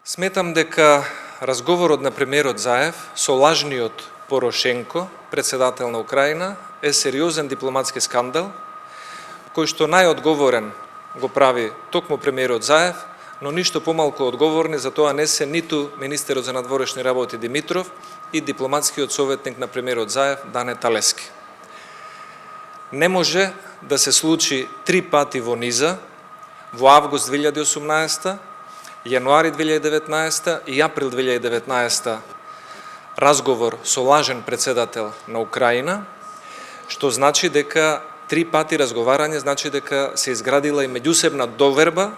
Сметам дека разговорот на премиерот Заев со лажниот Порошенко, председател на Украина, е сериозен дипломатски скандал, кој што најодговорен го прави токму премиерот Заев, но ништо помалку одговорни за тоа не се ниту министерот за надворешни работи Димитров и дипломатскиот советник на премиерот Заев Дане Талески. Не може да се случи 3 пати во низа, во август 2018, јануари 2019 и април 2019 разговор со лажен председател на Украина, што значи дека 3 пати разговарање, значи дека се изградила и меѓусебна доверба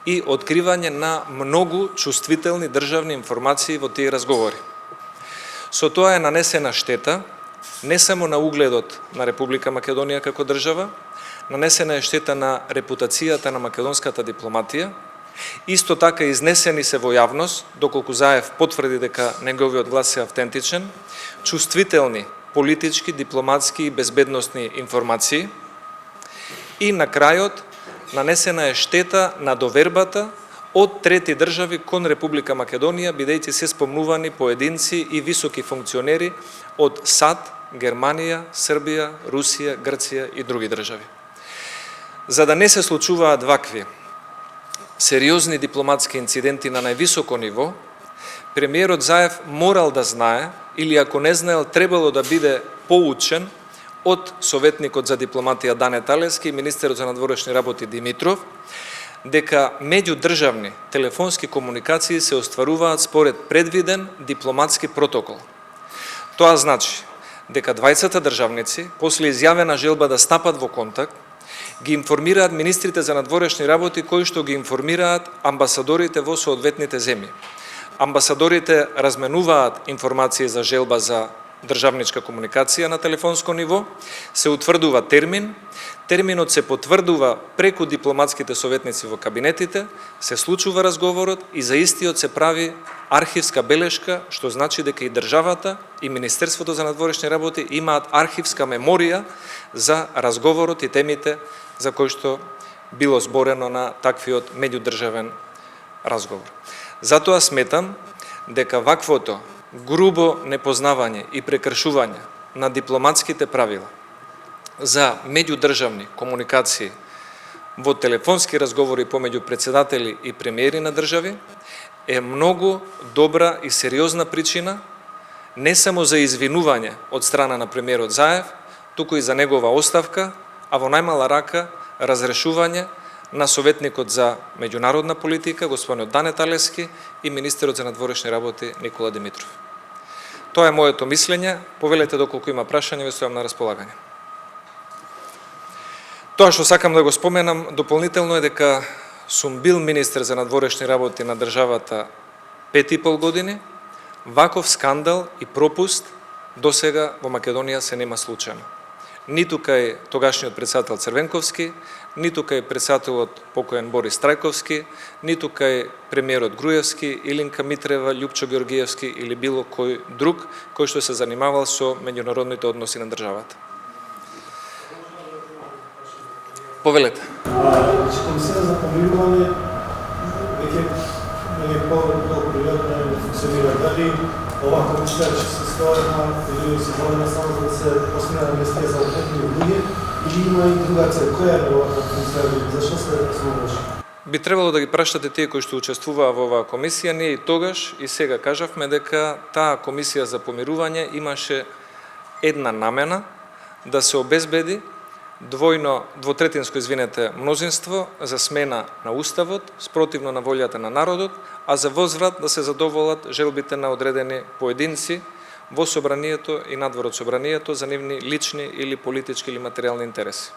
и откривање на многу чувствителни државни информации во тие разговори. Со тоа е нанесена штета не само на угледот на Република Македонија како држава, нанесена е штета на репутацијата на македонската дипломатија. Исто така изнесени се во јавност, доколку Заев потврди дека неговиот глас е автентичен, чувствителни политички, дипломатски и безбедносни информации. И на крајот нанесена е штета на довербата од трети држави кон Република Македонија, бидејќи се спомнувани поединци и високи функционери од САД, Германија, Србија, Русија, Грција и други држави. За да не се случуваат вакви сериозни дипломатски инциденти на највисоко ниво, премиерот Заев морал да знае, или ако не знаел, требало да биде поучен од советникот за дипломатија Дане Талески и министерот за надворешни работи Димитров, дека меѓудржавни телефонски комуникации се остваруваат според предвиден дипломатски протокол. Тоа значи дека двајцата државници, после изјавена желба да стапат во контакт, ги информираат министрите за надворешни работи, кои што ги информираат амбасадорите во соодветните земји. Амбасадорите разменуваат информации за желба за државничка комуникација на телефонско ниво, се утврдува термин, терминот се потврдува преку дипломатските советници во кабинетите, се случува разговорот и за истиот се прави архивска белешка, што значи дека и државата и Министерството за надворешни работи имаат архивска меморија за разговорот и темите за кои што било зборено на таквиот меѓудржавен разговор. Затоа сметам дека ваквото грубо непознавање и прекршување на дипломатските правила за меѓудржавни комуникации во телефонски разговори помеѓу председатели и премиери на држави е многу добра и сериозна причина не само за извинување од страна на премиерот Заев, туку и за негова оставка, а во најмала рака разрешување на советникот за меѓународна политика, господинот Дане Талески, и министерот за надворешни работи Никола Димитров. Тоа е моето мислење. Повелете доколку има прашање, ви стојам на располагање. Тоа што сакам да го споменам дополнително е дека сум бил министер за надворешни работи на државата 5,5 години. Ваков скандал и пропуст досега во Македонија се нема случајно. Ниту кај тогашниот председател Црвенковски, ниту кај председателот покоен Борис Трајковски, ниту кај премиерот Груевски, Илинка Митрева, Љупчо Георгиевски или било кој друг кој што се занимавал со меѓународните односи на државата. Повелете. Комисија за помирување веќе по-период не функционира. Дали ова комисија ќе се створена или се водена само за да се посмена амнестија за определени луѓе или има и друга цел? Која е оваа комисија? Зашто се основуваше? Би требало да ги прашате тие кои што учествуваа во оваа комисија. Ние и тогаш и сега кажавме дека таа комисија за помирување имаше една намена да се обезбеди двотретинско мнозинство за смена на уставот, спротивно на волјата на народот, а за возврат да се задоволат желбите на одредени поединци во собранието и надвор од собранието за нивни лични или политички или материјални интереси.